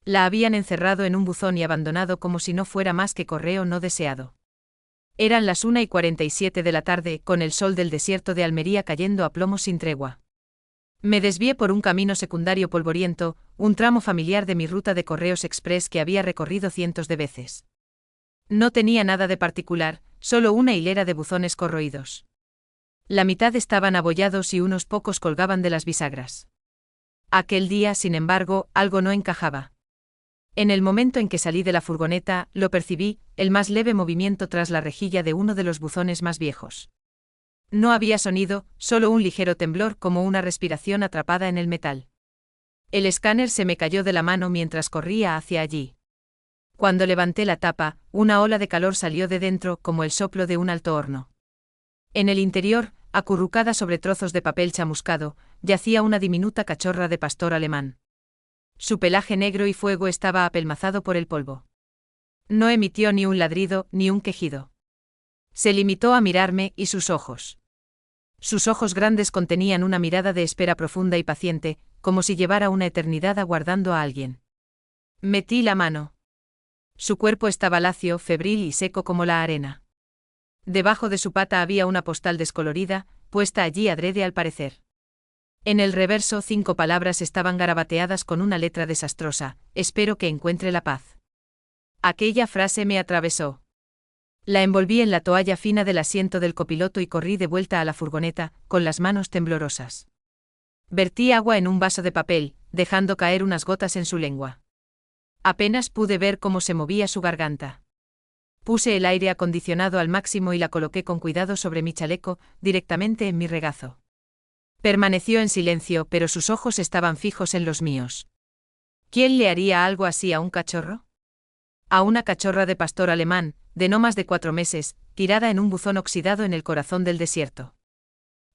La habían encerrado en un buzón y abandonado como si no fuera más que correo no deseado. Eran las 1:47 de la tarde, con el sol del desierto de Almería cayendo a plomo sin tregua. Me desvié por un camino secundario polvoriento, un tramo familiar de mi ruta de correos express que había recorrido cientos de veces. No tenía nada de particular, solo una hilera de buzones corroídos. La mitad estaban abollados y unos pocos colgaban de las bisagras. Aquel día, sin embargo, algo no encajaba. En el momento en que salí de la furgoneta, lo percibí, el más leve movimiento tras la rejilla de uno de los buzones más viejos. No había sonido, solo un ligero temblor como una respiración atrapada en el metal. El escáner se me cayó de la mano mientras corría hacia allí. Cuando levanté la tapa, una ola de calor salió de dentro como el soplo de un alto horno. En el interior, acurrucada sobre trozos de papel chamuscado, yacía una diminuta cachorra de pastor alemán. Su pelaje negro y fuego estaba apelmazado por el polvo. No emitió ni un ladrido, ni un quejido. Se limitó a mirarme y sus ojos. Sus ojos grandes contenían una mirada de espera profunda y paciente, como si llevara una eternidad aguardando a alguien. Metí la mano. Su cuerpo estaba lacio, febril y seco como la arena. Debajo de su pata había una postal descolorida, puesta allí adrede al parecer. En el reverso 5 palabras estaban garabateadas con una letra desastrosa: espero que encuentre la paz. Aquella frase me atravesó. La envolví en la toalla fina del asiento del copiloto y corrí de vuelta a la furgoneta, con las manos temblorosas. Vertí agua en un vaso de papel, dejando caer unas gotas en su lengua. Apenas pude ver cómo se movía su garganta. Puse el aire acondicionado al máximo y la coloqué con cuidado sobre mi chaleco, directamente en mi regazo. Permaneció en silencio, pero sus ojos estaban fijos en los míos. ¿Quién le haría algo así a un cachorro? A una cachorra de pastor alemán, de no más de 4 meses, tirada en un buzón oxidado en el corazón del desierto.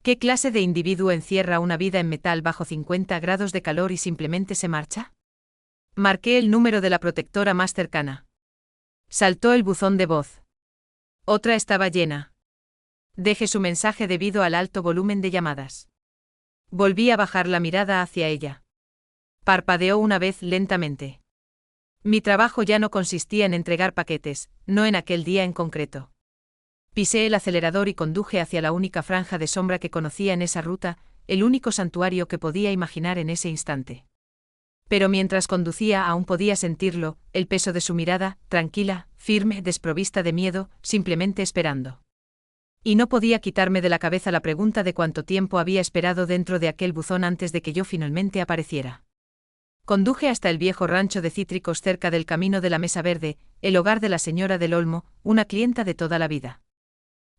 ¿Qué clase de individuo encierra una vida en metal bajo 50 grados de calor y simplemente se marcha? Marqué el número de la protectora más cercana. Saltó el buzón de voz. Otra estaba llena. Dejé su mensaje debido al alto volumen de llamadas. Volví a bajar la mirada hacia ella. Parpadeó una vez lentamente. Mi trabajo ya no consistía en entregar paquetes, no en aquel día en concreto. Pisé el acelerador y conduje hacia la única franja de sombra que conocía en esa ruta, el único santuario que podía imaginar en ese instante. Pero mientras conducía aún podía sentirlo, el peso de su mirada, tranquila, firme, desprovista de miedo, simplemente esperando. Y no podía quitarme de la cabeza la pregunta de cuánto tiempo había esperado dentro de aquel buzón antes de que yo finalmente apareciera. Conduje hasta el viejo rancho de cítricos cerca del camino de la Mesa Verde, el hogar de la señora del Olmo, una clienta de toda la vida.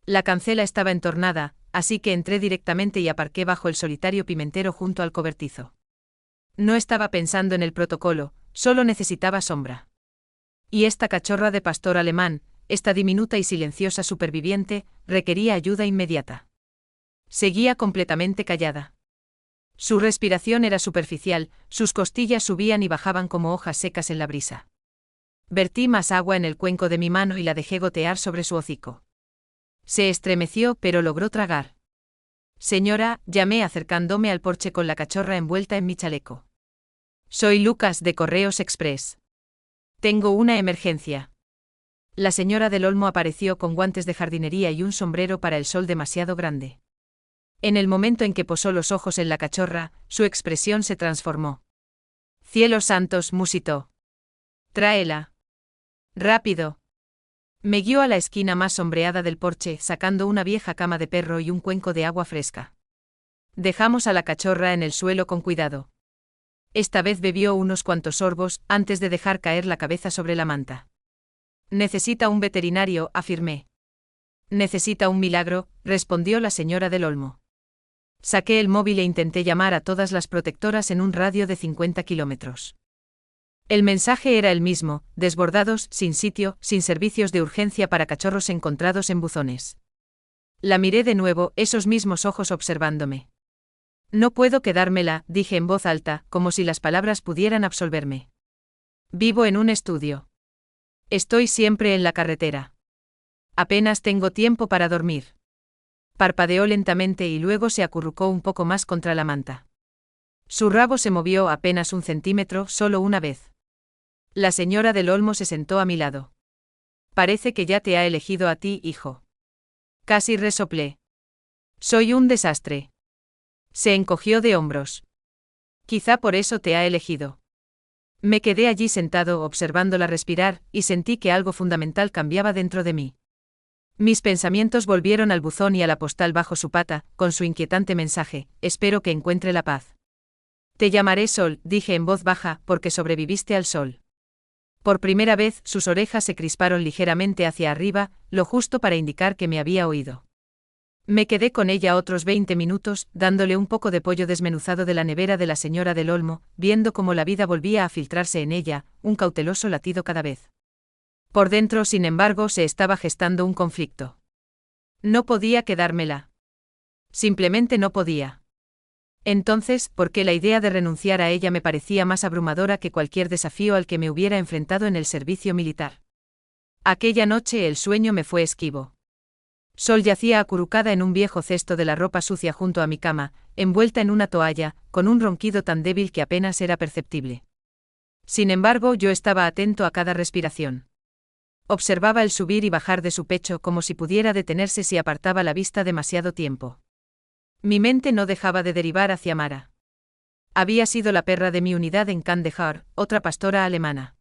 La cancela estaba entornada, así que entré directamente y aparqué bajo el solitario pimentero junto al cobertizo. No estaba pensando en el protocolo, solo necesitaba sombra. Y esta cachorra de pastor alemán, esta diminuta y silenciosa superviviente, requería ayuda inmediata. Seguía completamente callada. Su respiración era superficial, sus costillas subían y bajaban como hojas secas en la brisa. Vertí más agua en el cuenco de mi mano y la dejé gotear sobre su hocico. Se estremeció, pero logró tragar. Señora, llamé acercándome al porche con la cachorra envuelta en mi chaleco. Soy Lucas de Correos Express. Tengo una emergencia. La señora del Olmo apareció con guantes de jardinería y un sombrero para el sol demasiado grande. En el momento en que posó los ojos en la cachorra, su expresión se transformó. Cielos santos, musitó. Tráela. Rápido. Me guió a la esquina más sombreada del porche, sacando una vieja cama de perro y un cuenco de agua fresca. Dejamos a la cachorra en el suelo con cuidado. Esta vez bebió unos cuantos sorbos, antes de dejar caer la cabeza sobre la manta. Necesita un veterinario, afirmé. Necesita un milagro, respondió la señora del Olmo. Saqué el móvil e intenté llamar a todas las protectoras en un radio de 50 kilómetros. El mensaje era el mismo: desbordados, sin sitio, sin servicios de urgencia para cachorros encontrados en buzones. La miré de nuevo, esos mismos ojos observándome. No puedo quedármela, dije en voz alta, como si las palabras pudieran absolverme. Vivo en un estudio. Estoy siempre en la carretera. Apenas tengo tiempo para dormir. Parpadeó lentamente y luego se acurrucó un poco más contra la manta. Su rabo se movió apenas 1 centímetro, solo una vez. La señora del Olmo se sentó a mi lado. Parece que ya te ha elegido a ti, hijo. Casi resoplé. Soy un desastre. Se encogió de hombros. Quizá por eso te ha elegido. Me quedé allí sentado observándola respirar, y sentí que algo fundamental cambiaba dentro de mí. Mis pensamientos volvieron al buzón y a la postal bajo su pata, con su inquietante mensaje: espero que encuentre la paz. Te llamaré Sol, dije en voz baja, porque sobreviviste al sol. Por primera vez, sus orejas se crisparon ligeramente hacia arriba, lo justo para indicar que me había oído. Me quedé con ella otros 20 minutos, dándole un poco de pollo desmenuzado de la nevera de la señora del Olmo, viendo cómo la vida volvía a filtrarse en ella, un cauteloso latido cada vez. Por dentro, sin embargo, se estaba gestando un conflicto. No podía quedármela. Simplemente no podía. Entonces, ¿por qué la idea de renunciar a ella me parecía más abrumadora que cualquier desafío al que me hubiera enfrentado en el servicio militar? Aquella noche el sueño me fue esquivo. Sol yacía acurrucada en un viejo cesto de la ropa sucia junto a mi cama, envuelta en una toalla, con un ronquido tan débil que apenas era perceptible. Sin embargo, yo estaba atento a cada respiración. Observaba el subir y bajar de su pecho como si pudiera detenerse si apartaba la vista demasiado tiempo. Mi mente no dejaba de derivar hacia Mara. Había sido la perra de mi unidad en Kandahar, otra pastora alemana.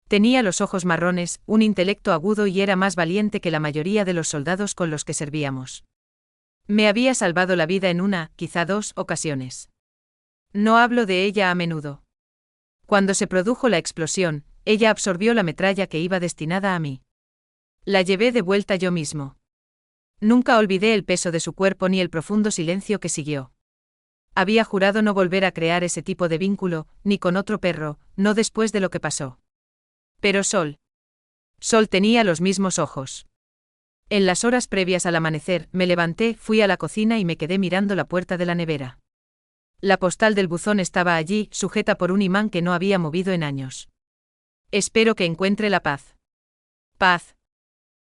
Tenía los ojos marrones, un intelecto agudo y era más valiente que la mayoría de los soldados con los que servíamos. Me había salvado la vida en una, quizá 2 ocasiones. No hablo de ella a menudo. Cuando se produjo la explosión, ella absorbió la metralla que iba destinada a mí. La llevé de vuelta yo mismo. Nunca olvidé el peso de su cuerpo ni el profundo silencio que siguió. Había jurado no volver a crear ese tipo de vínculo, ni con otro perro, no después de lo que pasó. Pero Sol tenía los mismos ojos. En las horas previas al amanecer, me levanté, fui a la cocina y me quedé mirando la puerta de la nevera. La postal del buzón estaba allí, sujeta por un imán que no había movido en años. Espero que encuentre la paz. Paz.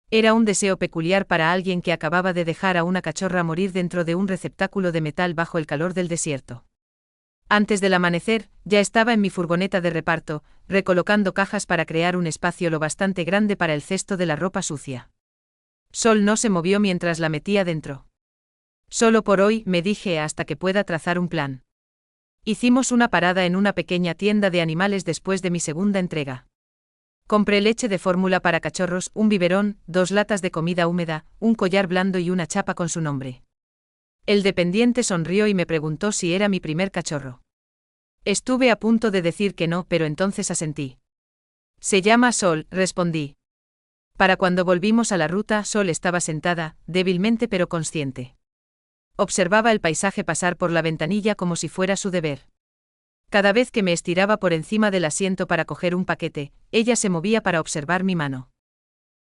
Era un deseo peculiar para alguien que acababa de dejar a una cachorra morir dentro de un receptáculo de metal bajo el calor del desierto. Antes del amanecer, ya estaba en mi furgoneta de reparto, recolocando cajas para crear un espacio lo bastante grande para el cesto de la ropa sucia. Sol no se movió mientras la metía dentro. Solo por hoy, me dije, hasta que pueda trazar un plan. Hicimos una parada en una pequeña tienda de animales después de mi segunda entrega. Compré leche de fórmula para cachorros, un biberón, 2 latas de comida húmeda, un collar blando y una chapa con su nombre. El dependiente sonrió y me preguntó si era mi primer cachorro. Estuve a punto de decir que no, pero entonces asentí. Se llama Sol, respondí. Para cuando volvimos a la ruta, Sol estaba sentada, débilmente pero consciente. Observaba el paisaje pasar por la ventanilla como si fuera su deber. Cada vez que me estiraba por encima del asiento para coger un paquete, ella se movía para observar mi mano.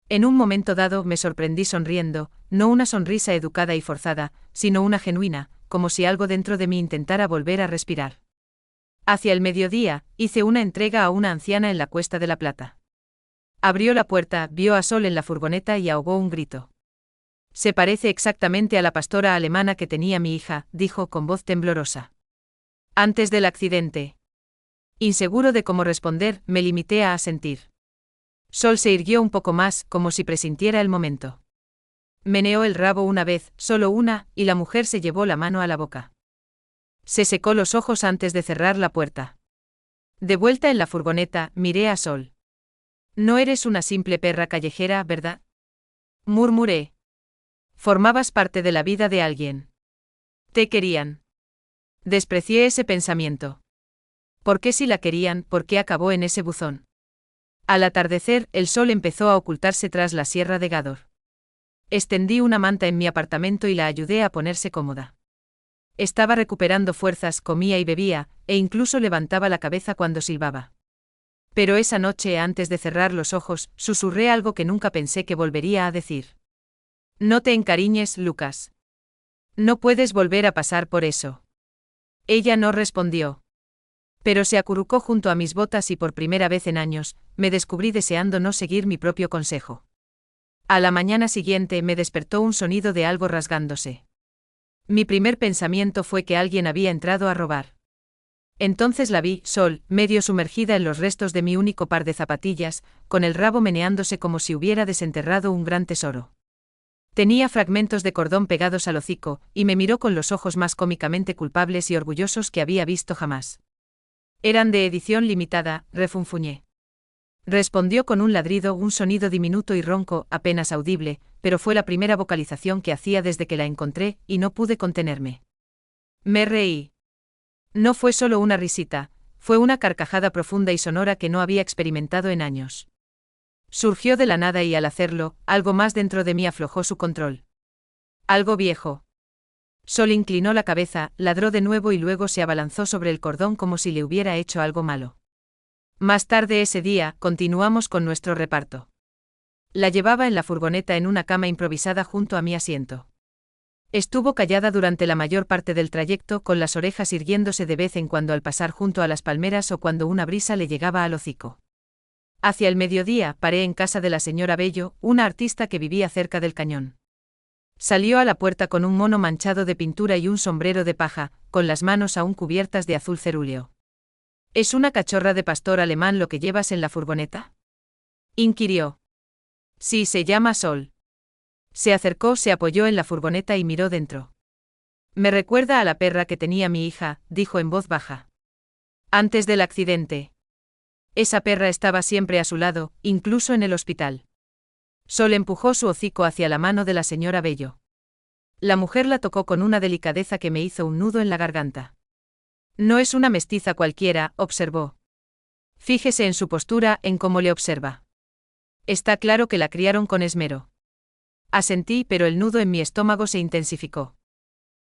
En un momento dado me sorprendí sonriendo, no una sonrisa educada y forzada, sino una genuina, como si algo dentro de mí intentara volver a respirar. Hacia el mediodía, hice una entrega a una anciana en la Cuesta de la Plata. Abrió la puerta, vio a Sol en la furgoneta y ahogó un grito. Se parece exactamente a la pastora alemana que tenía mi hija, dijo con voz temblorosa. Antes del accidente. Inseguro de cómo responder, me limité a asentir. Sol se irguió un poco más, como si presintiera el momento. Meneó el rabo una vez, solo una, y la mujer se llevó la mano a la boca. Se secó los ojos antes de cerrar la puerta. De vuelta en la furgoneta, miré a Sol. No eres una simple perra callejera, ¿verdad? Murmuré. Formabas parte de la vida de alguien. Te querían. Desprecié ese pensamiento. ¿Por qué si la querían, por qué acabó en ese buzón? Al atardecer, el sol empezó a ocultarse tras la sierra de Gádor. Extendí una manta en mi apartamento y la ayudé a ponerse cómoda. Estaba recuperando fuerzas, comía y bebía, e incluso levantaba la cabeza cuando silbaba. Pero esa noche, antes de cerrar los ojos, susurré algo que nunca pensé que volvería a decir. No te encariñes, Lucas. No puedes volver a pasar por eso. Ella no respondió. Pero se acurrucó junto a mis botas y por primera vez en años, me descubrí deseando no seguir mi propio consejo. A la mañana siguiente me despertó un sonido de algo rasgándose. Mi primer pensamiento fue que alguien había entrado a robar. Entonces la vi, Sol, medio sumergida en los restos de mi único par de zapatillas, con el rabo meneándose como si hubiera desenterrado un gran tesoro. Tenía fragmentos de cordón pegados al hocico, y me miró con los ojos más cómicamente culpables y orgullosos que había visto jamás. Eran de edición limitada, refunfuñé. Respondió con un ladrido, un sonido diminuto y ronco, apenas audible, pero fue la primera vocalización que hacía desde que la encontré, y no pude contenerme. Me reí. No fue solo una risita, fue una carcajada profunda y sonora que no había experimentado en años. Surgió de la nada y al hacerlo, algo más dentro de mí aflojó su control. Algo viejo. Sol inclinó la cabeza, ladró de nuevo y luego se abalanzó sobre el cordón como si le hubiera hecho algo malo. Más tarde ese día, continuamos con nuestro reparto. La llevaba en la furgoneta en una cama improvisada junto a mi asiento. Estuvo callada durante la mayor parte del trayecto, con las orejas irguiéndose de vez en cuando al pasar junto a las palmeras o cuando una brisa le llegaba al hocico. Hacia el mediodía, paré en casa de la señora Bello, una artista que vivía cerca del cañón. Salió a la puerta con un mono manchado de pintura y un sombrero de paja, con las manos aún cubiertas de azul cerúleo. ¿Es una cachorra de pastor alemán lo que llevas en la furgoneta?, inquirió. Sí, se llama Sol. Se acercó, se apoyó en la furgoneta y miró dentro. Me recuerda a la perra que tenía mi hija, dijo en voz baja. Antes del accidente. Esa perra estaba siempre a su lado, incluso en el hospital. Sol empujó su hocico hacia la mano de la señora Bello. La mujer la tocó con una delicadeza que me hizo un nudo en la garganta. No es una mestiza cualquiera, observó. Fíjese en su postura, en cómo le observa. Está claro que la criaron con esmero. Asentí, pero el nudo en mi estómago se intensificó.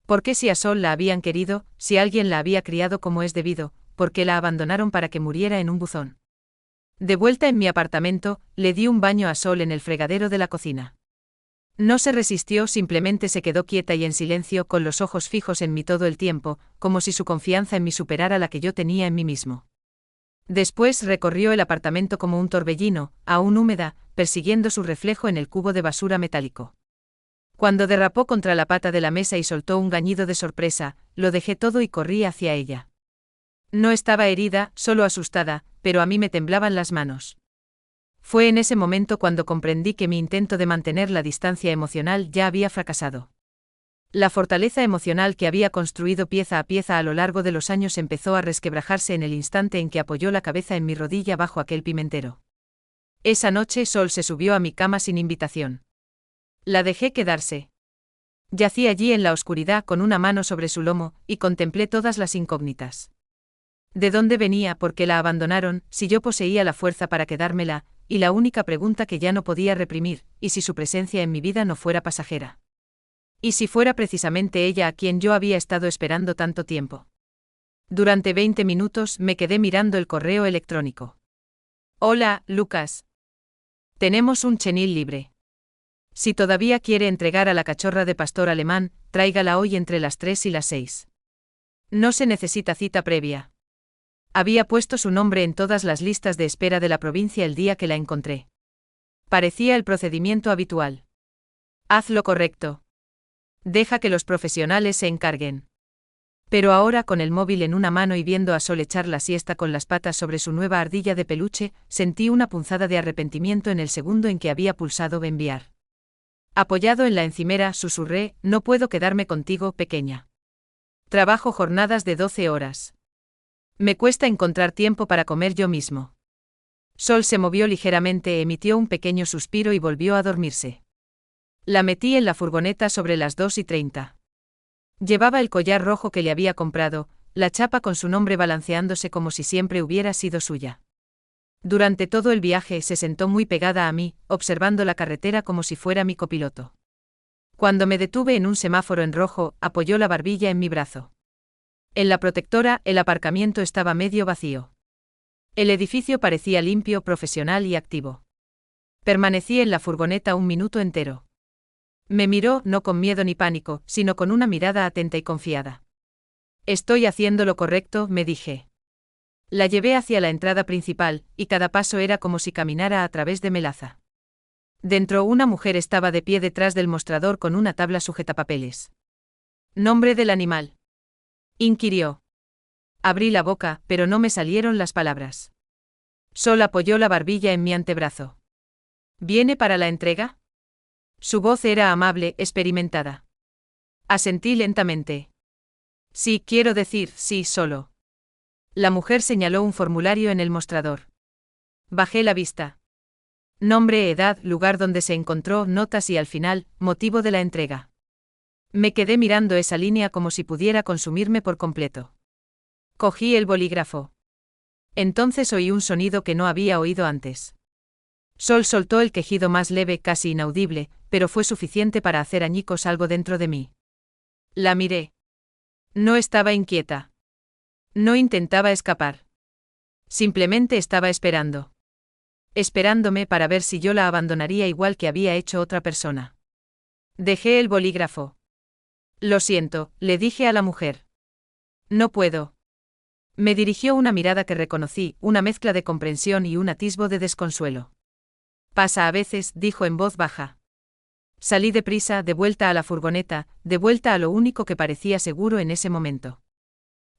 ¿Por qué si a Sol la habían querido, si alguien la había criado como es debido, por qué la abandonaron para que muriera en un buzón? De vuelta en mi apartamento, le di un baño a Sol en el fregadero de la cocina. No se resistió, simplemente se quedó quieta y en silencio, con los ojos fijos en mí todo el tiempo, como si su confianza en mí superara la que yo tenía en mí mismo. Después recorrió el apartamento como un torbellino, aún húmeda, persiguiendo su reflejo en el cubo de basura metálico. Cuando derrapó contra la pata de la mesa y soltó un gañido de sorpresa, lo dejé todo y corrí hacia ella. No estaba herida, solo asustada, pero a mí me temblaban las manos. Fue en ese momento cuando comprendí que mi intento de mantener la distancia emocional ya había fracasado. La fortaleza emocional que había construido pieza a pieza a lo largo de los años empezó a resquebrajarse en el instante en que apoyó la cabeza en mi rodilla bajo aquel pimentero. Esa noche Sol se subió a mi cama sin invitación. La dejé quedarse. Yací allí en la oscuridad con una mano sobre su lomo, y contemplé todas las incógnitas. ¿De dónde venía? ¿Por qué la abandonaron? Si yo poseía la fuerza para quedármela, y la única pregunta que ya no podía reprimir, ¿y si su presencia en mi vida no fuera pasajera? ¿Y si fuera precisamente ella a quien yo había estado esperando tanto tiempo? Durante 20 minutos me quedé mirando el correo electrónico. Hola, Lucas. Tenemos un chenil libre. Si todavía quiere entregar a la cachorra de pastor alemán, tráigala hoy entre las 3 y las 6. No se necesita cita previa. Había puesto su nombre en todas las listas de espera de la provincia el día que la encontré. Parecía el procedimiento habitual. Haz lo correcto. Deja que los profesionales se encarguen. Pero ahora, con el móvil en una mano y viendo a Sol echar la siesta con las patas sobre su nueva ardilla de peluche, sentí una punzada de arrepentimiento en el segundo en que había pulsado enviar. Apoyado en la encimera, susurré: no puedo quedarme contigo, pequeña. Trabajo jornadas de 12 horas. Me cuesta encontrar tiempo para comer yo mismo. Sol se movió ligeramente, emitió un pequeño suspiro y volvió a dormirse. La metí en la furgoneta sobre las 2:30. Llevaba el collar rojo que le había comprado, la chapa con su nombre balanceándose como si siempre hubiera sido suya. Durante todo el viaje se sentó muy pegada a mí, observando la carretera como si fuera mi copiloto. Cuando me detuve en un semáforo en rojo, apoyó la barbilla en mi brazo. En la protectora, el aparcamiento estaba medio vacío. El edificio parecía limpio, profesional y activo. Permanecí en la furgoneta un minuto entero. Me miró, no con miedo ni pánico, sino con una mirada atenta y confiada. Estoy haciendo lo correcto, me dije. La llevé hacia la entrada principal, y cada paso era como si caminara a través de melaza. Dentro, una mujer estaba de pie detrás del mostrador con una tabla sujetapapeles. ¿Nombre del animal?, inquirió. Abrí la boca, pero no me salieron las palabras. Sol apoyó la barbilla en mi antebrazo. ¿Viene para la entrega? Su voz era amable, experimentada. Asentí lentamente. Sí, quiero decir, sí, solo. La mujer señaló un formulario en el mostrador. Bajé la vista. Nombre, edad, lugar donde se encontró, notas y al final, motivo de la entrega. Me quedé mirando esa línea como si pudiera consumirme por completo. Cogí el bolígrafo. Entonces oí un sonido que no había oído antes. Sol soltó el quejido más leve, casi inaudible, pero fue suficiente para hacer añicos algo dentro de mí. La miré. No estaba inquieta. No intentaba escapar. Simplemente estaba esperando. Esperándome para ver si yo la abandonaría igual que había hecho otra persona. Dejé el bolígrafo. Lo siento, le dije a la mujer. No puedo. Me dirigió una mirada que reconocí, una mezcla de comprensión y un atisbo de desconsuelo. Pasa a veces, dijo en voz baja. Salí deprisa, de vuelta a la furgoneta, de vuelta a lo único que parecía seguro en ese momento.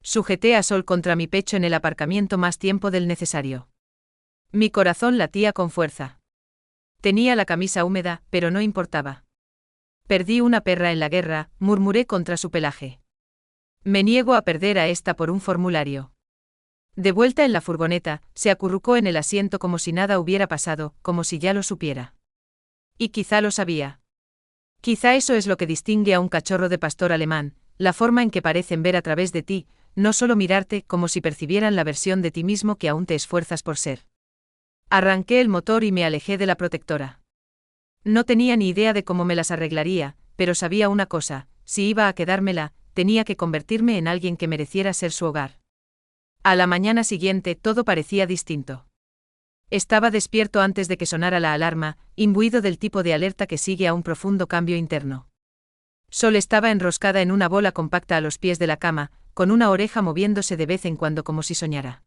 Sujeté a Sol contra mi pecho en el aparcamiento más tiempo del necesario. Mi corazón latía con fuerza. Tenía la camisa húmeda, pero no importaba. Perdí una perra en la guerra, murmuré contra su pelaje. Me niego a perder a esta por un formulario. De vuelta en la furgoneta, se acurrucó en el asiento como si nada hubiera pasado, como si ya lo supiera. Y quizá lo sabía. Quizá eso es lo que distingue a un cachorro de pastor alemán, la forma en que parecen ver a través de ti, no solo mirarte, como si percibieran la versión de ti mismo que aún te esfuerzas por ser. Arranqué el motor y me alejé de la protectora. No tenía ni idea de cómo me las arreglaría, pero sabía una cosa, si iba a quedármela, tenía que convertirme en alguien que mereciera ser su hogar. A la mañana siguiente todo parecía distinto. Estaba despierto antes de que sonara la alarma, imbuido del tipo de alerta que sigue a un profundo cambio interno. Sol estaba enroscada en una bola compacta a los pies de la cama, con una oreja moviéndose de vez en cuando como si soñara.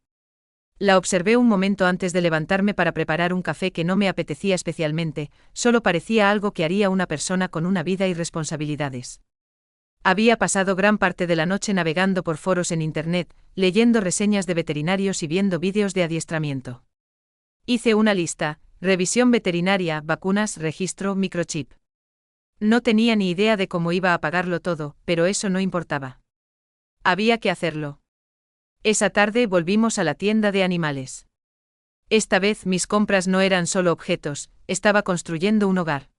La observé un momento antes de levantarme para preparar un café que no me apetecía especialmente, solo parecía algo que haría una persona con una vida y responsabilidades. Había pasado gran parte de la noche navegando por foros en Internet, leyendo reseñas de veterinarios y viendo vídeos de adiestramiento. Hice una lista: revisión veterinaria, vacunas, registro, microchip. No tenía ni idea de cómo iba a pagarlo todo, pero eso no importaba. Había que hacerlo. Esa tarde volvimos a la tienda de animales. Esta vez mis compras no eran solo objetos, estaba construyendo un hogar.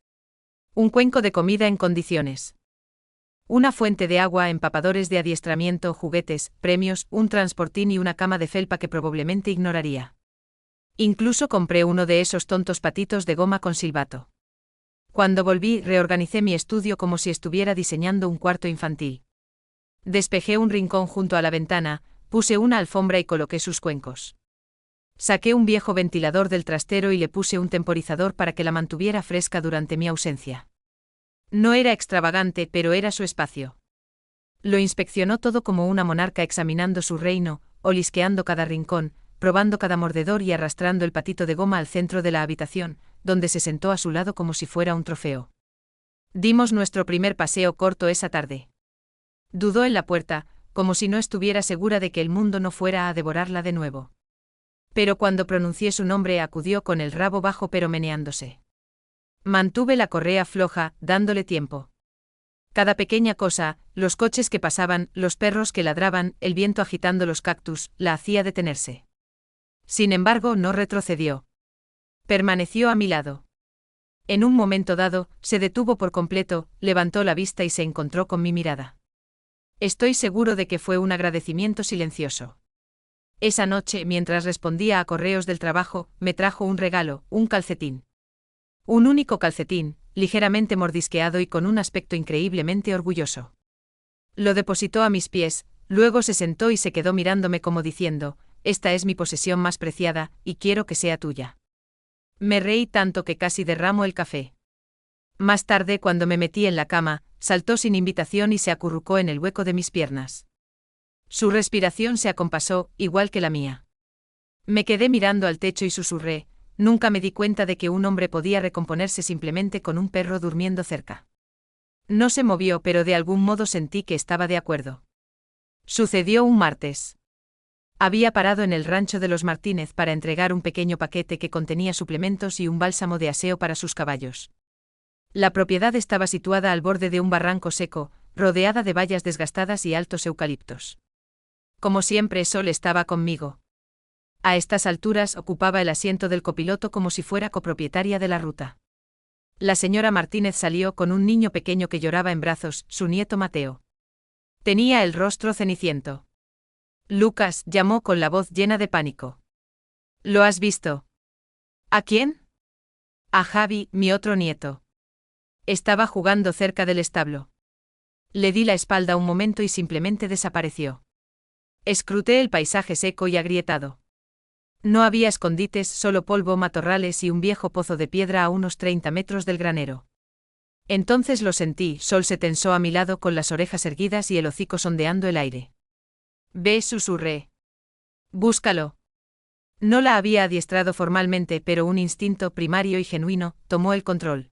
Un cuenco de comida en condiciones. Una fuente de agua, empapadores de adiestramiento, juguetes, premios, un transportín y una cama de felpa que probablemente ignoraría. Incluso compré uno de esos tontos patitos de goma con silbato. Cuando volví, reorganicé mi estudio como si estuviera diseñando un cuarto infantil. Despejé un rincón junto a la ventana, puse una alfombra y coloqué sus cuencos. Saqué un viejo ventilador del trastero y le puse un temporizador para que la mantuviera fresca durante mi ausencia. No era extravagante, pero era su espacio. Lo inspeccionó todo como una monarca examinando su reino, olisqueando cada rincón, probando cada mordedor y arrastrando el patito de goma al centro de la habitación, donde se sentó a su lado como si fuera un trofeo. Dimos nuestro primer paseo corto esa tarde. Dudó en la puerta, como si no estuviera segura de que el mundo no fuera a devorarla de nuevo. Pero cuando pronuncié su nombre acudió con el rabo bajo pero meneándose. Mantuve la correa floja, dándole tiempo. Cada pequeña cosa, los coches que pasaban, los perros que ladraban, el viento agitando los cactus, la hacía detenerse. Sin embargo, no retrocedió. Permaneció a mi lado. En un momento dado, se detuvo por completo, levantó la vista y se encontró con mi mirada. Estoy seguro de que fue un agradecimiento silencioso. Esa noche, mientras respondía a correos del trabajo, me trajo un regalo, un calcetín. Un único calcetín, ligeramente mordisqueado y con un aspecto increíblemente orgulloso. Lo depositó a mis pies, luego se sentó y se quedó mirándome como diciendo: esta es mi posesión más preciada, y quiero que sea tuya. Me reí tanto que casi derramo el café. Más tarde, cuando me metí en la cama, saltó sin invitación y se acurrucó en el hueco de mis piernas. Su respiración se acompasó, igual que la mía. Me quedé mirando al techo y susurré: nunca me di cuenta de que un hombre podía recomponerse simplemente con un perro durmiendo cerca. No se movió, pero de algún modo sentí que estaba de acuerdo. Sucedió un martes. Había parado en el rancho de los Martínez para entregar un pequeño paquete que contenía suplementos y un bálsamo de aseo para sus caballos. La propiedad estaba situada al borde de un barranco seco, rodeada de vallas desgastadas y altos eucaliptos. Como siempre, Sol estaba conmigo. A estas alturas ocupaba el asiento del copiloto como si fuera copropietaria de la ruta. La señora Martínez salió con un niño pequeño que lloraba en brazos, su nieto Mateo. Tenía el rostro ceniciento. Lucas, llamó con la voz llena de pánico. ¿Lo has visto? ¿A quién? A Javi, mi otro nieto. Estaba jugando cerca del establo. Le di la espalda un momento y simplemente desapareció. Escruté el paisaje seco y agrietado. No había escondites, solo polvo, matorrales y un viejo pozo de piedra a unos 30 metros del granero. Entonces lo sentí, Sol se tensó a mi lado con las orejas erguidas y el hocico sondeando el aire. Ve, susurré. Búscalo. No la había adiestrado formalmente, pero un instinto primario y genuino tomó el control.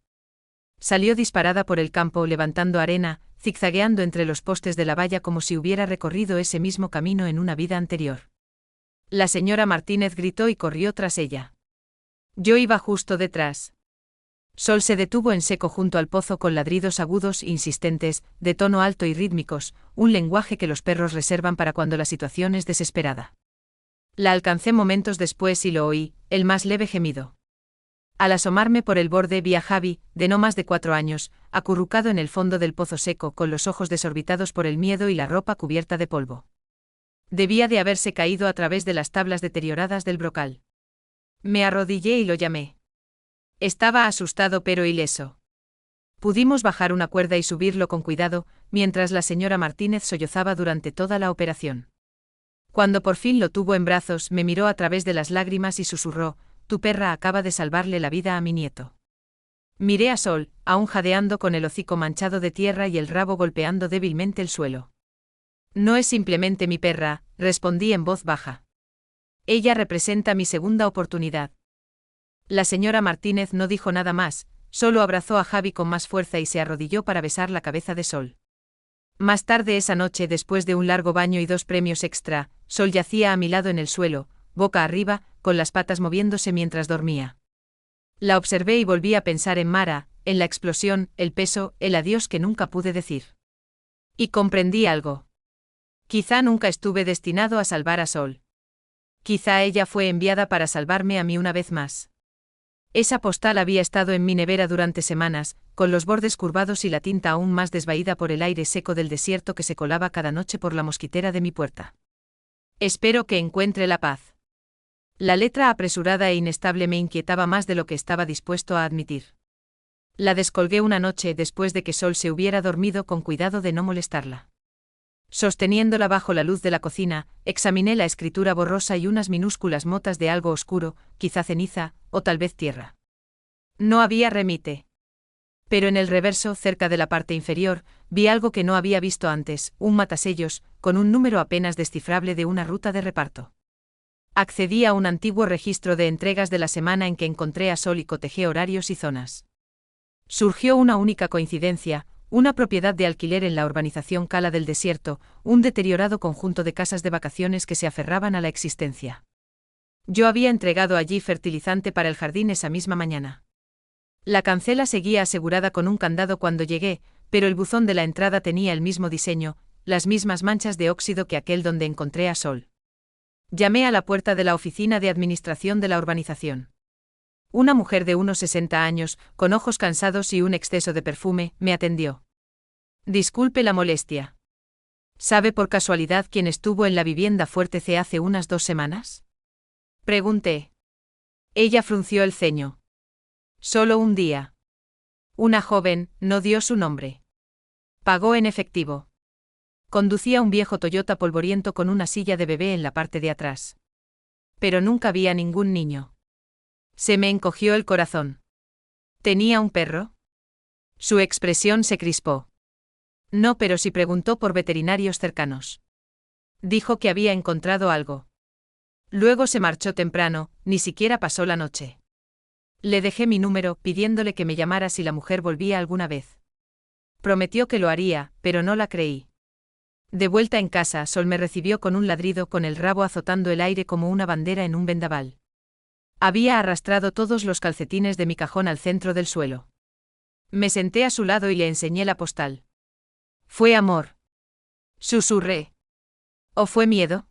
Salió disparada por el campo levantando arena, zigzagueando entre los postes de la valla como si hubiera recorrido ese mismo camino en una vida anterior. La señora Martínez gritó y corrió tras ella. Yo iba justo detrás. Sol se detuvo en seco junto al pozo con ladridos agudos e insistentes, de tono alto y rítmicos, un lenguaje que los perros reservan para cuando la situación es desesperada. La alcancé momentos después y lo oí, el más leve gemido. Al asomarme por el borde vi a Javi, de no más de 4 años, acurrucado en el fondo del pozo seco con los ojos desorbitados por el miedo y la ropa cubierta de polvo. Debía de haberse caído a través de las tablas deterioradas del brocal. Me arrodillé y lo llamé. Estaba asustado pero ileso. Pudimos bajar una cuerda y subirlo con cuidado, mientras la señora Martínez sollozaba durante toda la operación. Cuando por fin lo tuvo en brazos, me miró a través de las lágrimas y susurró: «Tu perra acaba de salvarle la vida a mi nieto». Miré a Sol, aún jadeando con el hocico manchado de tierra y el rabo golpeando débilmente el suelo. «No es simplemente mi perra», respondí en voz baja. «Ella representa mi segunda oportunidad». La señora Martínez no dijo nada más, solo abrazó a Javi con más fuerza y se arrodilló para besar la cabeza de Sol. Más tarde esa noche, después de un largo baño y 2 premios extra, Sol yacía a mi lado en el suelo, boca arriba, con las patas moviéndose mientras dormía. La observé y volví a pensar en Mara, en la explosión, el peso, el adiós que nunca pude decir. Y comprendí algo. Quizá nunca estuve destinado a salvar a Sol. Quizá ella fue enviada para salvarme a mí una vez más. Esa postal había estado en mi nevera durante semanas, con los bordes curvados y la tinta aún más desvaída por el aire seco del desierto que se colaba cada noche por la mosquitera de mi puerta. Espero que encuentre la paz. La letra apresurada e inestable me inquietaba más de lo que estaba dispuesto a admitir. La descolgué una noche después de que Sol se hubiera dormido con cuidado de no molestarla. Sosteniéndola bajo la luz de la cocina, examiné la escritura borrosa y unas minúsculas motas de algo oscuro, quizá ceniza, o tal vez tierra. No había remite. Pero en el reverso, cerca de la parte inferior, vi algo que no había visto antes, un matasellos, con un número apenas descifrable de una ruta de reparto. Accedí a un antiguo registro de entregas de la semana en que encontré a Sol y cotejé horarios y zonas. Surgió una única coincidencia: una propiedad de alquiler en la urbanización Cala del Desierto, un deteriorado conjunto de casas de vacaciones que se aferraban a la existencia. Yo había entregado allí fertilizante para el jardín esa misma mañana. La cancela seguía asegurada con un candado cuando llegué, pero el buzón de la entrada tenía el mismo diseño, las mismas manchas de óxido que aquel donde encontré a Sol. Llamé a la puerta de la oficina de administración de la urbanización. Una mujer de unos 60 años, con ojos cansados y un exceso de perfume, me atendió. Disculpe la molestia. ¿Sabe por casualidad quién estuvo en la vivienda Fuerte C hace unas 2 semanas? Pregunté. Ella frunció el ceño. Solo un día. Una joven, no dio su nombre. Pagó en efectivo. Conducía un viejo Toyota polvoriento con una silla de bebé en la parte de atrás. Pero nunca vi a ningún niño. Se me encogió el corazón. ¿Tenía un perro? Su expresión se crispó. No, pero sí preguntó por veterinarios cercanos. Dijo que había encontrado algo. Luego se marchó temprano, ni siquiera pasó la noche. Le dejé mi número, pidiéndole que me llamara si la mujer volvía alguna vez. Prometió que lo haría, pero no la creí. De vuelta en casa, Sol me recibió con un ladrido, con el rabo azotando el aire como una bandera en un vendaval. Había arrastrado todos los calcetines de mi cajón al centro del suelo. Me senté a su lado y le enseñé la postal. Fue amor. Susurré. ¿O fue miedo?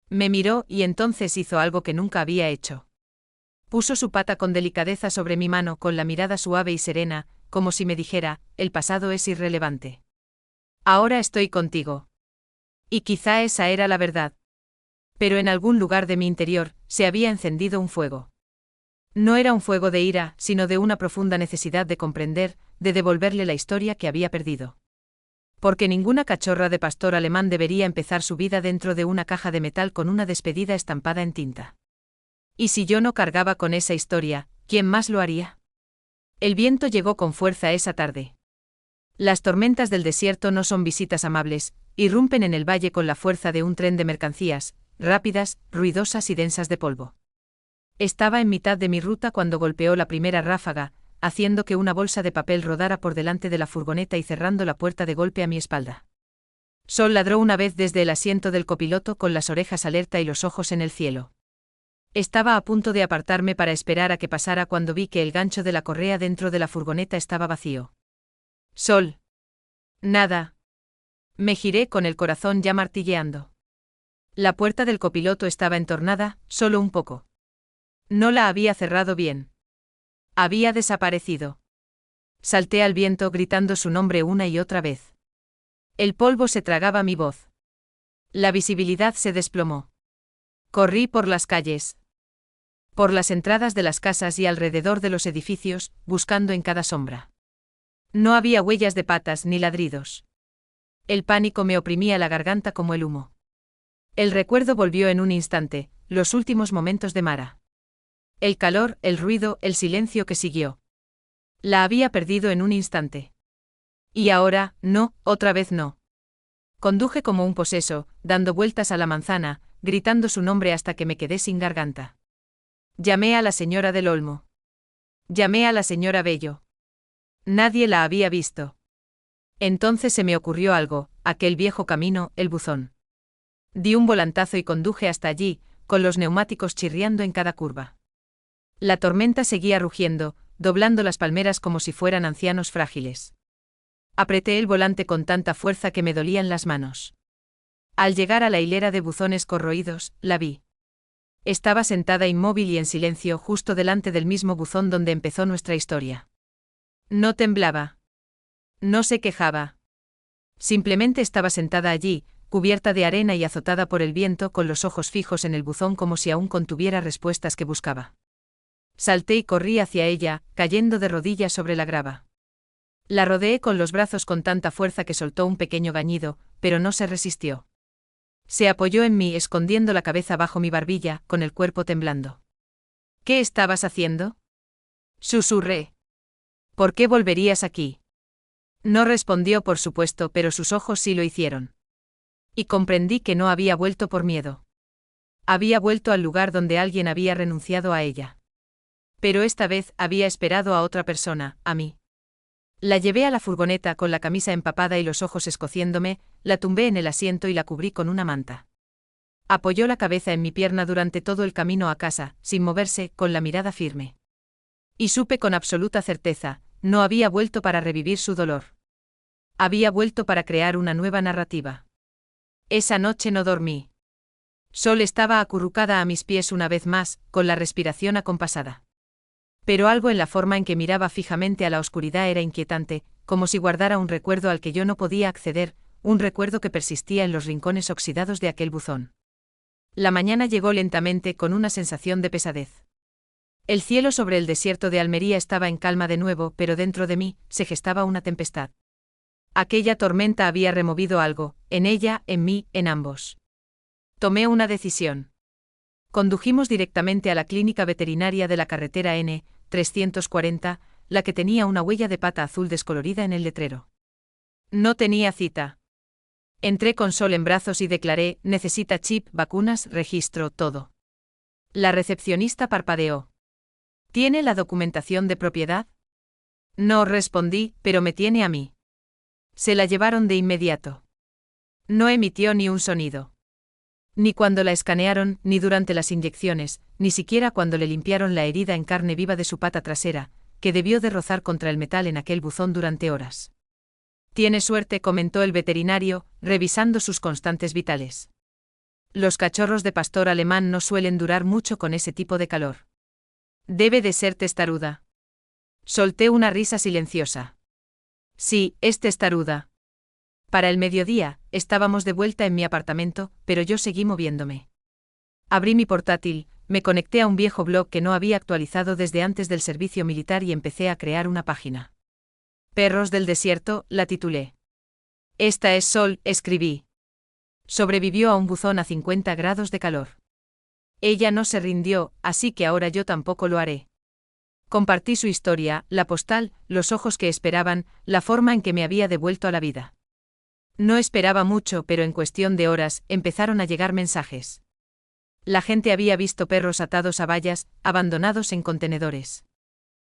Me miró y entonces hizo algo que nunca había hecho. Puso su pata con delicadeza sobre mi mano, con la mirada suave y serena, como si me dijera, el pasado es irrelevante. Ahora estoy contigo. Y quizá esa era la verdad. Pero en algún lugar de mi interior, se había encendido un fuego. No era un fuego de ira, sino de una profunda necesidad de comprender, de devolverle la historia que había perdido. Porque ninguna cachorra de pastor alemán debería empezar su vida dentro de una caja de metal con una despedida estampada en tinta. Y si yo no cargaba con esa historia, ¿quién más lo haría? El viento llegó con fuerza esa tarde. Las tormentas del desierto no son visitas amables, irrumpen en el valle con la fuerza de un tren de mercancías, rápidas, ruidosas y densas de polvo. Estaba en mitad de mi ruta cuando golpeó la primera ráfaga, haciendo que una bolsa de papel rodara por delante de la furgoneta y cerrando la puerta de golpe a mi espalda. Sol ladró una vez desde el asiento del copiloto con las orejas alerta y los ojos en el cielo. Estaba a punto de apartarme para esperar a que pasara cuando vi que el gancho de la correa dentro de la furgoneta estaba vacío. Sol. Nada. Me giré con el corazón ya martilleando. La puerta del copiloto estaba entornada, solo un poco. No la había cerrado bien. Había desaparecido. Salté al viento gritando su nombre una y otra vez. El polvo se tragaba mi voz. La visibilidad se desplomó. Corrí por las calles. Por las entradas de las casas y alrededor de los edificios, buscando en cada sombra. No había huellas de patas ni ladridos. El pánico me oprimía la garganta como el humo. El recuerdo volvió en un instante, los últimos momentos de Mara. El calor, el ruido, el silencio que siguió. La había perdido en un instante. Y ahora, no, otra vez no. Conduje como un poseso, dando vueltas a la manzana, gritando su nombre hasta que me quedé sin garganta. Llamé a la señora del Olmo. Llamé a la señora Bello. Nadie la había visto. Entonces se me ocurrió algo, aquel viejo camino, el buzón. Di un volantazo y conduje hasta allí, con los neumáticos chirriando en cada curva. La tormenta seguía rugiendo, doblando las palmeras como si fueran ancianos frágiles. Apreté el volante con tanta fuerza que me dolían las manos. Al llegar a la hilera de buzones corroídos, la vi. Estaba sentada inmóvil y en silencio justo delante del mismo buzón donde empezó nuestra historia. No temblaba. No se quejaba. Simplemente estaba sentada allí, cubierta de arena y azotada por el viento, con los ojos fijos en el buzón como si aún contuviera respuestas que buscaba. Salté y corrí hacia ella, cayendo de rodillas sobre la grava. La rodeé con los brazos con tanta fuerza que soltó un pequeño gañido, pero no se resistió. Se apoyó en mí escondiendo la cabeza bajo mi barbilla, con el cuerpo temblando. ¿Qué estabas haciendo? Susurré. ¿Por qué volverías aquí? No respondió por supuesto, pero sus ojos sí lo hicieron. Y comprendí que no había vuelto por miedo. Había vuelto al lugar donde alguien había renunciado a ella. Pero esta vez había esperado a otra persona, a mí. La llevé a la furgoneta con la camisa empapada y los ojos escociéndome, la tumbé en el asiento y la cubrí con una manta. Apoyó la cabeza en mi pierna durante todo el camino a casa, sin moverse, con la mirada firme. Y supe con absoluta certeza, no había vuelto para revivir su dolor. Había vuelto para crear una nueva narrativa. Esa noche no dormí. Sol estaba acurrucada a mis pies una vez más, con la respiración acompasada. Pero algo en la forma en que miraba fijamente a la oscuridad era inquietante, como si guardara un recuerdo al que yo no podía acceder, un recuerdo que persistía en los rincones oxidados de aquel buzón. La mañana llegó lentamente con una sensación de pesadez. El cielo sobre el desierto de Almería estaba en calma de nuevo, pero dentro de mí se gestaba una tempestad. Aquella tormenta había removido algo, en ella, en mí, en ambos. Tomé una decisión. Condujimos directamente a la clínica veterinaria de la carretera N-340, la que tenía una huella de pata azul descolorida en el letrero. No tenía cita. Entré con Sol en brazos y declaré, necesita chip, vacunas, registro, todo. La recepcionista parpadeó. ¿Tiene la documentación de propiedad? No respondí, pero me tiene a mí. Se la llevaron de inmediato. No emitió ni un sonido. Ni cuando la escanearon, ni durante las inyecciones, ni siquiera cuando le limpiaron la herida en carne viva de su pata trasera, que debió de rozar contra el metal en aquel buzón durante horas. Tiene suerte, comentó el veterinario, revisando sus constantes vitales. Los cachorros de pastor alemán no suelen durar mucho con ese tipo de calor. Debe de ser testaruda. Solté una risa silenciosa. Sí, es testaruda. Para el mediodía, estábamos de vuelta en mi apartamento, pero yo seguí moviéndome. Abrí mi portátil, me conecté a un viejo blog que no había actualizado desde antes del servicio militar y empecé a crear una página. Perros del desierto, la titulé. Esta es Sol, escribí. Sobrevivió a un buzón a 50 grados de calor. Ella no se rindió, así que ahora yo tampoco lo haré. Compartí su historia, la postal, los ojos que esperaban, la forma en que me había devuelto a la vida. No esperaba mucho, pero en cuestión de horas, empezaron a llegar mensajes. La gente había visto perros atados a vallas, abandonados en contenedores.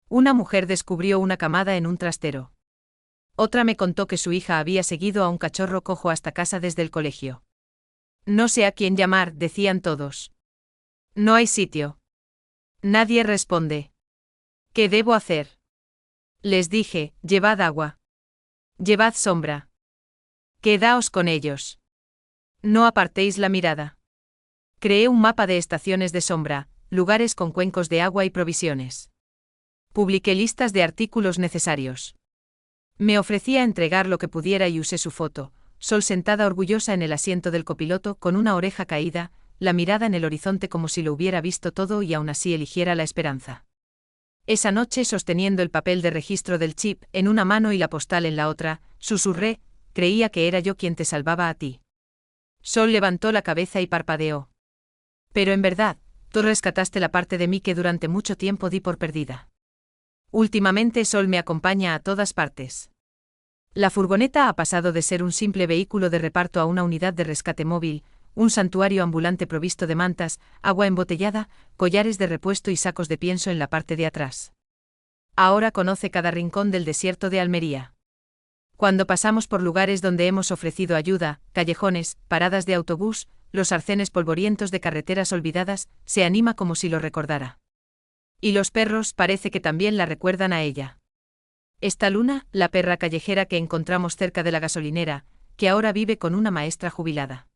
Una mujer descubrió una camada en un trastero. Otra me contó que su hija había seguido a un cachorro cojo hasta casa desde el colegio. No sé a quién llamar, decían todos. No hay sitio. Nadie responde. ¿Qué debo hacer? Les dije, llevad agua. Llevad sombra. Quedaos con ellos. No apartéis la mirada. Creé un mapa de estaciones de sombra, lugares con cuencos de agua y provisiones. Publiqué listas de artículos necesarios. Me ofrecí a entregar lo que pudiera y usé su foto, Sol sentada orgullosa en el asiento del copiloto con una oreja caída, la mirada en el horizonte como si lo hubiera visto todo y aún así eligiera la esperanza. Esa noche, sosteniendo el papel de registro del chip en una mano y la postal en la otra, susurré, creía que era yo quien te salvaba a ti. Sol levantó la cabeza y parpadeó. Pero en verdad, tú rescataste la parte de mí que durante mucho tiempo di por perdida. Últimamente Sol me acompaña a todas partes. La furgoneta ha pasado de ser un simple vehículo de reparto a una unidad de rescate móvil, un santuario ambulante provisto de mantas, agua embotellada, collares de repuesto y sacos de pienso en la parte de atrás. Ahora conoce cada rincón del desierto de Almería. Cuando pasamos por lugares donde hemos ofrecido ayuda, callejones, paradas de autobús, los arcenes polvorientos de carreteras olvidadas, se anima como si lo recordara. Y los perros parece que también la recuerdan a ella. Está Luna, la perra callejera que encontramos cerca de la gasolinera, que ahora vive con una maestra jubilada.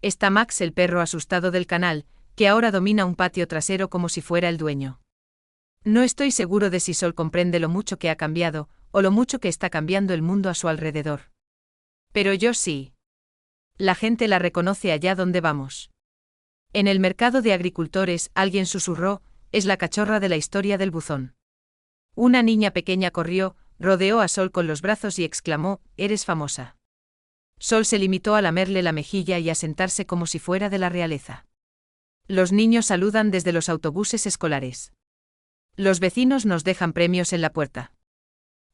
Está Max, el perro asustado del canal, que ahora domina un patio trasero como si fuera el dueño. No estoy seguro de si Sol comprende lo mucho que ha cambiado, o lo mucho que está cambiando el mundo a su alrededor. Pero yo sí. La gente la reconoce allá donde vamos. En el mercado de agricultores, alguien susurró, es la cachorra de la historia del buzón. Una niña pequeña corrió, rodeó a Sol con los brazos y exclamó, eres famosa. Sol se limitó a lamerle la mejilla y a sentarse como si fuera de la realeza. Los niños saludan desde los autobuses escolares. Los vecinos nos dejan premios en la puerta.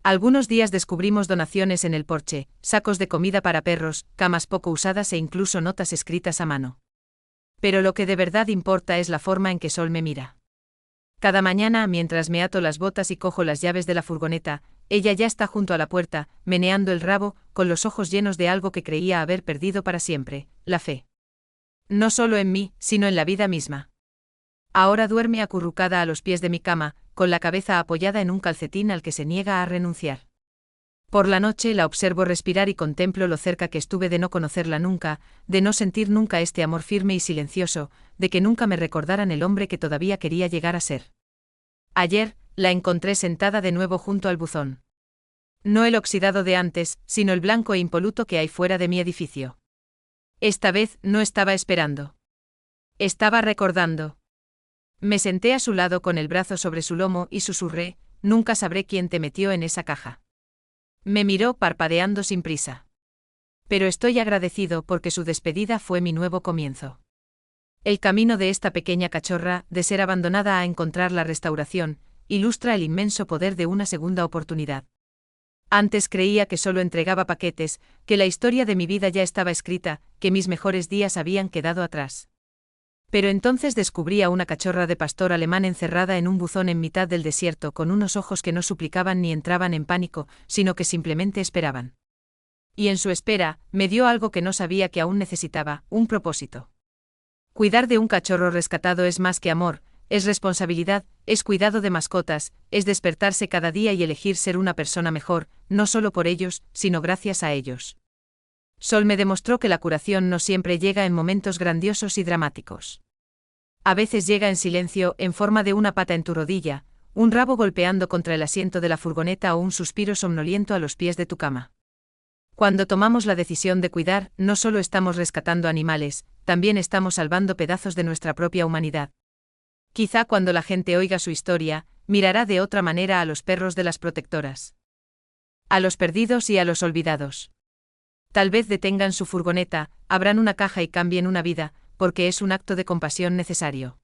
Algunos días descubrimos donaciones en el porche, sacos de comida para perros, camas poco usadas e incluso notas escritas a mano. Pero lo que de verdad importa es la forma en que Sol me mira. Cada mañana, mientras me ato las botas y cojo las llaves de la furgoneta, ella ya está junto a la puerta, meneando el rabo, con los ojos llenos de algo que creía haber perdido para siempre, la fe. No solo en mí, sino en la vida misma. Ahora duerme acurrucada a los pies de mi cama, con la cabeza apoyada en un calcetín al que se niega a renunciar. Por la noche la observo respirar y contemplo lo cerca que estuve de no conocerla nunca, de no sentir nunca este amor firme y silencioso, de que nunca me recordaran el hombre que todavía quería llegar a ser. Ayer, la encontré sentada de nuevo junto al buzón. No el oxidado de antes, sino el blanco e impoluto que hay fuera de mi edificio. Esta vez no estaba esperando. Estaba recordando. Me senté a su lado con el brazo sobre su lomo y susurré, nunca sabré quién te metió en esa caja. Me miró parpadeando sin prisa. Pero estoy agradecido porque su despedida fue mi nuevo comienzo. El camino de esta pequeña cachorra, de ser abandonada a encontrar la restauración, ilustra el inmenso poder de una segunda oportunidad. Antes creía que solo entregaba paquetes, que la historia de mi vida ya estaba escrita, que mis mejores días habían quedado atrás. Pero entonces descubrí a una cachorra de pastor alemán encerrada en un buzón en mitad del desierto con unos ojos que no suplicaban ni entraban en pánico, sino que simplemente esperaban. Y en su espera, me dio algo que no sabía que aún necesitaba, un propósito. Cuidar de un cachorro rescatado es más que amor, es responsabilidad, es cuidado de mascotas, es despertarse cada día y elegir ser una persona mejor, no solo por ellos, sino gracias a ellos. Sol me demostró que la curación no siempre llega en momentos grandiosos y dramáticos. A veces llega en silencio, en forma de una pata en tu rodilla, un rabo golpeando contra el asiento de la furgoneta o un suspiro somnoliento a los pies de tu cama. Cuando tomamos la decisión de cuidar, no solo estamos rescatando animales, también estamos salvando pedazos de nuestra propia humanidad. Quizá cuando la gente oiga su historia, mirará de otra manera a los perros de las protectoras. A los perdidos y a los olvidados. Tal vez detengan su furgoneta, abran una caja y cambien una vida, porque es un acto de compasión necesario.